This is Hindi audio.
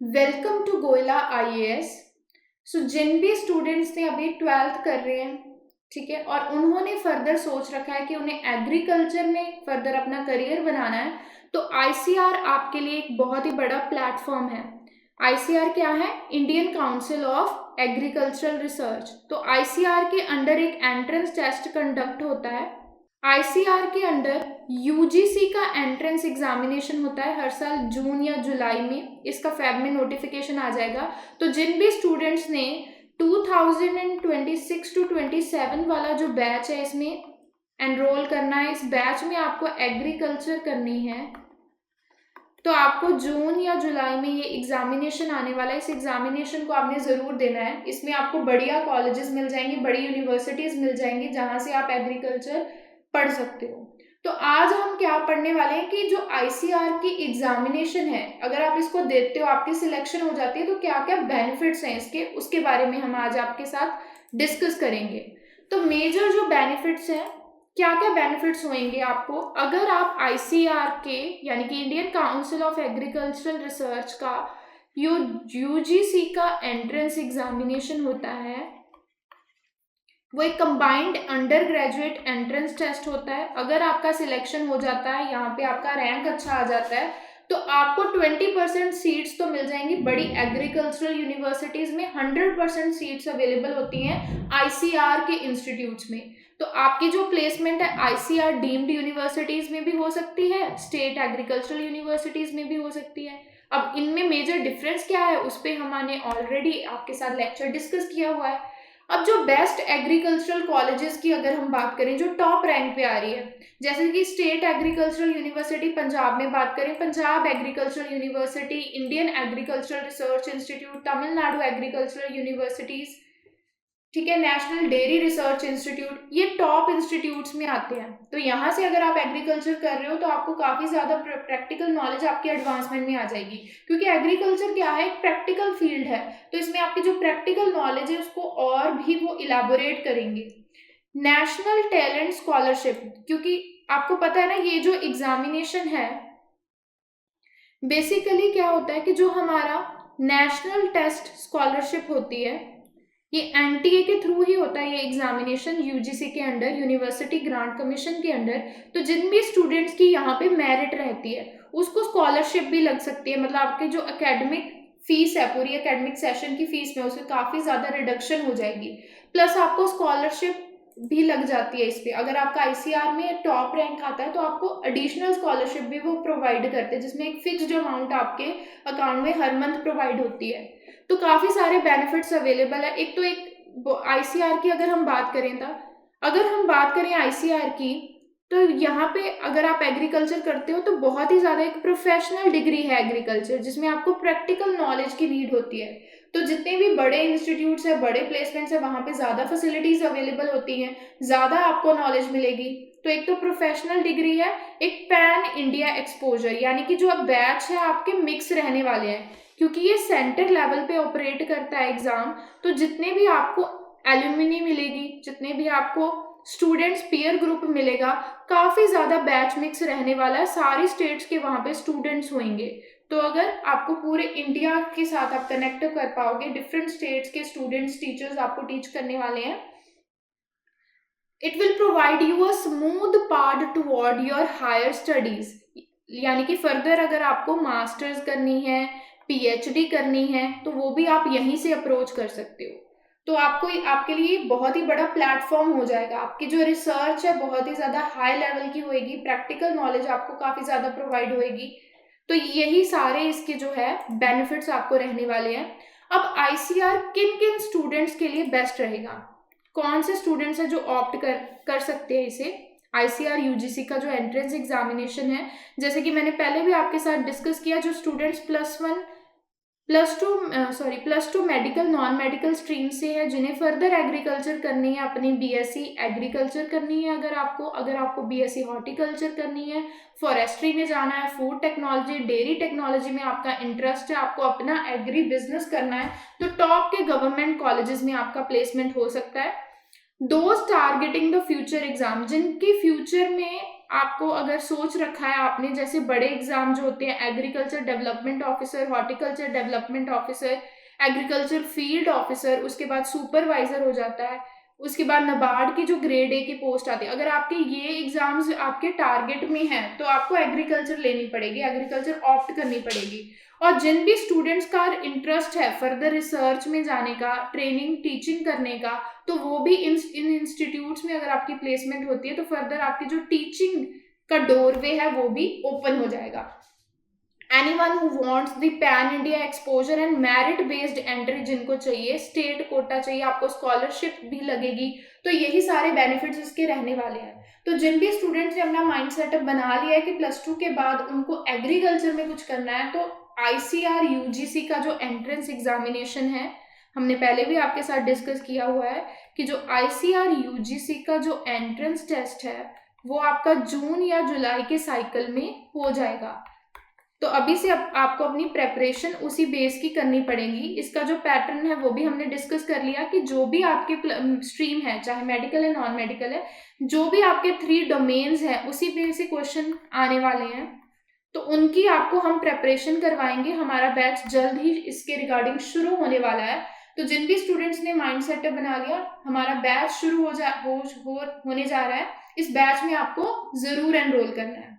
Welcome to Goyla IAS. So जिन भी स्टूडेंट्स ने अभी 12th कर रहे हैं, ठीक है, और उन्होंने फर्दर सोच रखा है कि उन्हें एग्रीकल्चर में फर्दर अपना करियर बनाना है, तो आईसीआर आपके लिए एक बहुत ही बड़ा प्लेटफॉर्म है। आईसीआर क्या है? Indian council of agricultural research. तो आईसीआर के अंडर एक एंट्रेंस टेस्ट कंडक्ट होता है। आईसीआर के अंडर यूजीसी का एंट्रेंस एग्जामिनेशन होता है हर साल जून या जुलाई में। इसका फेब में नोटिफिकेशन आ जाएगा। तो जिन भी स्टूडेंट्स ने 2026 टू 27 वाला जो बैच है, इसमें एनरोल करना है, इस बैच में आपको एग्रीकल्चर करनी है, तो आपको जून या जुलाई में ये एग्जामिनेशन आने वाला है। इस एग्जामिनेशन को आपने ज़रूर देना है। इसमें आपको बढ़िया कॉलेजेस मिल जाएंगे, बड़ी यूनिवर्सिटीज़ मिल जाएंगी जहाँ से आप एग्रीकल्चर पढ़ सकते हो। तो आज हम क्या पढ़ने वाले हैं कि जो आईसीआर की एग्जामिनेशन है, अगर आप इसको देते हो, आपकी सिलेक्शन हो जाती है, तो क्या क्या बेनिफिट्स हैं इसके, उसके बारे में हम आज आपके साथ डिस्कस करेंगे। तो मेजर जो बेनिफिट्स हैं, क्या क्या बेनिफिट्स होंगे आपको अगर आप आईसीआर के यानी कि Indian council of agricultural research का यूजीसी का एंट्रेंस एग्जामिनेशन होता है, वो एक combined undergraduate entrance test होता है। अगर आपका सिलेक्शन हो जाता है, यहाँ पे आपका रैंक अच्छा आ जाता है, तो आपको 20% सीट्स तो मिल जाएंगी बड़ी एग्रीकल्चरल यूनिवर्सिटीज में। 100% सीट्स अवेलेबल होती हैं आईसीआर के इंस्टीट्यूट्स में। तो आपकी जो प्लेसमेंट है आईसीआर डीम्ड यूनिवर्सिटीज में भी हो सकती है, स्टेट एग्रीकल्चरल यूनिवर्सिटीज में भी हो सकती है। अब इनमें मेजर डिफरेंस क्या है, उस पर हमने ऑलरेडी आपके साथ लेक्चर डिस्कस किया हुआ है। अब जो बेस्ट एग्रीकल्चरल कॉलेजेस की अगर हम बात करें, जो टॉप रैंक पे आ रही है, जैसे कि स्टेट एग्रीकल्चरल यूनिवर्सिटी पंजाब में बात करें, Punjab agricultural university, Indian agricultural research institute, Tamil Nadu agricultural universities, ठीक है, नेशनल डेयरी रिसर्च इंस्टीट्यूट, ये टॉप इंस्टीट्यूट्स में आते हैं। तो यहाँ से अगर आप एग्रीकल्चर कर रहे हो तो आपको काफ़ी ज़्यादा प्रैक्टिकल नॉलेज आपकी एडवांसमेंट में आ जाएगी, क्योंकि एग्रीकल्चर क्या है, एक प्रैक्टिकल फील्ड है। तो इसमें आपकी जो प्रैक्टिकल नॉलेज है उसको और भी वो इलाबोरेट करेंगे। नेशनल टैलेंट स्कॉलरशिप, क्योंकि आपको पता है ना, ये जो एग्जामिनेशन है बेसिकली क्या होता है कि जो हमारा नेशनल टेस्ट स्कॉलरशिप होती है, ये एनटीए के थ्रू ही होता है। ये एग्जामिनेशन यूजीसी के अंडर, यूनिवर्सिटी ग्रांट कमीशन के अंडर। तो जिन भी स्टूडेंट्स की यहाँ पे मेरिट रहती है उसको स्कॉलरशिप भी लग सकती है। मतलब आपके जो एकेडमिक फीस है, पूरी एकेडमिक सेशन की फीस में उसमें काफ़ी ज़्यादा रिडक्शन हो जाएगी, प्लस आपको स्कॉलरशिप भी लग जाती है इस पर। अगर आपका आईसीआर में टॉप रैंक आता है तो आपको एडिशनल स्कॉलरशिप भी वो प्रोवाइड करते हैं, जिसमें एक फिक्स्ड अमाउंट आपके अकाउंट में हर मंथ प्रोवाइड होती है। तो काफ़ी सारे बेनिफिट्स अवेलेबल है। एक तो एक आईसीआर की अगर हम बात करें था, अगर हम बात करें आईसीआर की, तो यहाँ पे अगर आप एग्रीकल्चर करते हो तो बहुत ही ज़्यादा एक प्रोफेशनल डिग्री है एग्रीकल्चर, जिसमें आपको प्रैक्टिकल नॉलेज की नीड होती है। तो जितने भी बड़े इंस्टीट्यूट्स है, बड़े प्लेसमेंट्स है, वहाँ पे ज़्यादा फैसिलिटीज़ अवेलेबल होती हैं, ज़्यादा आपको नॉलेज मिलेगी। तो एक तो प्रोफेशनल डिग्री है, एक पैन इंडिया एक्सपोजर, यानी कि जो अब बैच है आपके मिक्स रहने वाले हैं, क्योंकि ये सेंटर लेवल पे ऑपरेट करता है एग्ज़ाम। तो जितने भी आपको एल्यूमिनी मिलेगी, जितने भी आपको स्टूडेंट्स पीयर ग्रुप मिलेगा, काफ़ी ज़्यादा बैच मिक्स रहने वाला है। सारी स्टेट्स के वहाँ पे स्टूडेंट्स होंगे। तो अगर आपको पूरे इंडिया के साथ आप कनेक्ट कर पाओगे, डिफरेंट स्टेट्स के स्टूडेंट्स, टीचर्स आपको टीच करने वाले हैं। It will provide you a smooth path toward your higher studies, यानी कि फर्दर अगर आपको मास्टर्स करनी है, पीएचडी करनी है, तो वो भी आप यहीं से अप्रोच कर सकते हो। तो आपको आपके लिए बहुत ही बड़ा प्लेटफॉर्म हो जाएगा। आपकी जो रिसर्च है बहुत ही ज़्यादा हाई लेवल की होएगी, प्रैक्टिकल नॉलेज आपको काफ़ी ज़्यादा प्रोवाइड होएगी। तो यही सारे इसके जो है बेनिफिट्स आपको रहने वाले हैं। अब आईसीआर किन किन स्टूडेंट्स के लिए बेस्ट रहेगा, कौन से स्टूडेंट्स हैं जो ऑप्ट कर सकते हैं इसे, आईसीआर यूजीसी का जो एंट्रेंस एग्जामिनेशन है। जैसे कि मैंने पहले भी आपके साथ डिस्कस किया, जो students plus two medical non medical stream से है, जिन्हें फर्दर एग्रीकल्चर करनी है, अपनी बीएससी एग्रीकल्चर करनी है, अगर आपको बीएससी हॉर्टिकल्चर करनी है, फॉरेस्ट्री में जाना है, फूड टेक्नोलॉजी, डेयरी टेक्नोलॉजी में आपका इंटरेस्ट है, आपको अपना एग्री बिजनेस करना है, तो टॉप के गवर्नमेंट कॉलेजेस में आपका प्लेसमेंट हो सकता है। Those targeting the future exam, जिनकी फ्यूचर में आपको अगर सोच रखा है आपने, जैसे बड़े एग्जाम जो होते हैं agriculture development officer, horticulture development officer, agriculture field officer, उसके बाद सुपरवाइजर हो जाता है, उसके बाद नाबार्ड की जो ग्रेड ए की पोस्ट आती है, अगर आपके ये एग्जाम्स आपके टारगेट में हैं तो आपको एग्रीकल्चर लेनी पड़ेगी, एग्रीकल्चर ऑप्ट करनी पड़ेगी। और जिन भी स्टूडेंट्स का इंटरेस्ट है फर्दर रिसर्च में जाने का, ट्रेनिंग टीचिंग करने का, तो वो भी इन इंस्टीट्यूट्स में अगर आपकी प्लेसमेंट होती है तो फर्दर आपकी जो टीचिंग का डोरवे है वो भी ओपन हो जाएगा। Anyone who wants the pan India exposure and merit based entry, जिनको चाहिए, स्टेट कोटा चाहिए, आपको स्कॉलरशिप भी लगेगी, तो यही सारे बेनिफिट्स इसके रहने वाले हैं। तो जिन भी स्टूडेंट्स ने अपना माइंड सेटअप बना लिया है कि +2 के बाद उनको एग्रीकल्चर में कुछ करना है, तो ICAR UGC का जो एंट्रेंस एग्जामिनेशन है, हमने पहले भी आपके साथ डिस्कस किया हुआ है कि जो ICAR UGC का जो एंट्रेंस टेस्ट है वो आपका जून या जुलाई के साइकिल में हो जाएगा। तो अभी से आपको अपनी प्रेपरेशन उसी बेस की करनी पड़ेगी। इसका जो पैटर्न है वो भी हमने डिस्कस कर लिया कि जो भी आपके स्ट्रीम है, चाहे मेडिकल है नॉन मेडिकल है, जो भी आपके 3 डोमेन्स हैं उसी बेस से क्वेश्चन आने वाले हैं, तो उनकी आपको हम प्रेपरेशन करवाएंगे। हमारा बैच जल्द ही इसके रिगार्डिंग शुरू होने वाला है। तो जिन भी स्टूडेंट्स ने माइंड सेटअप बना लिया हमारा बैच शुरू होने जा रहा है, इस बैच में आपको जरूर एनरोल करना है।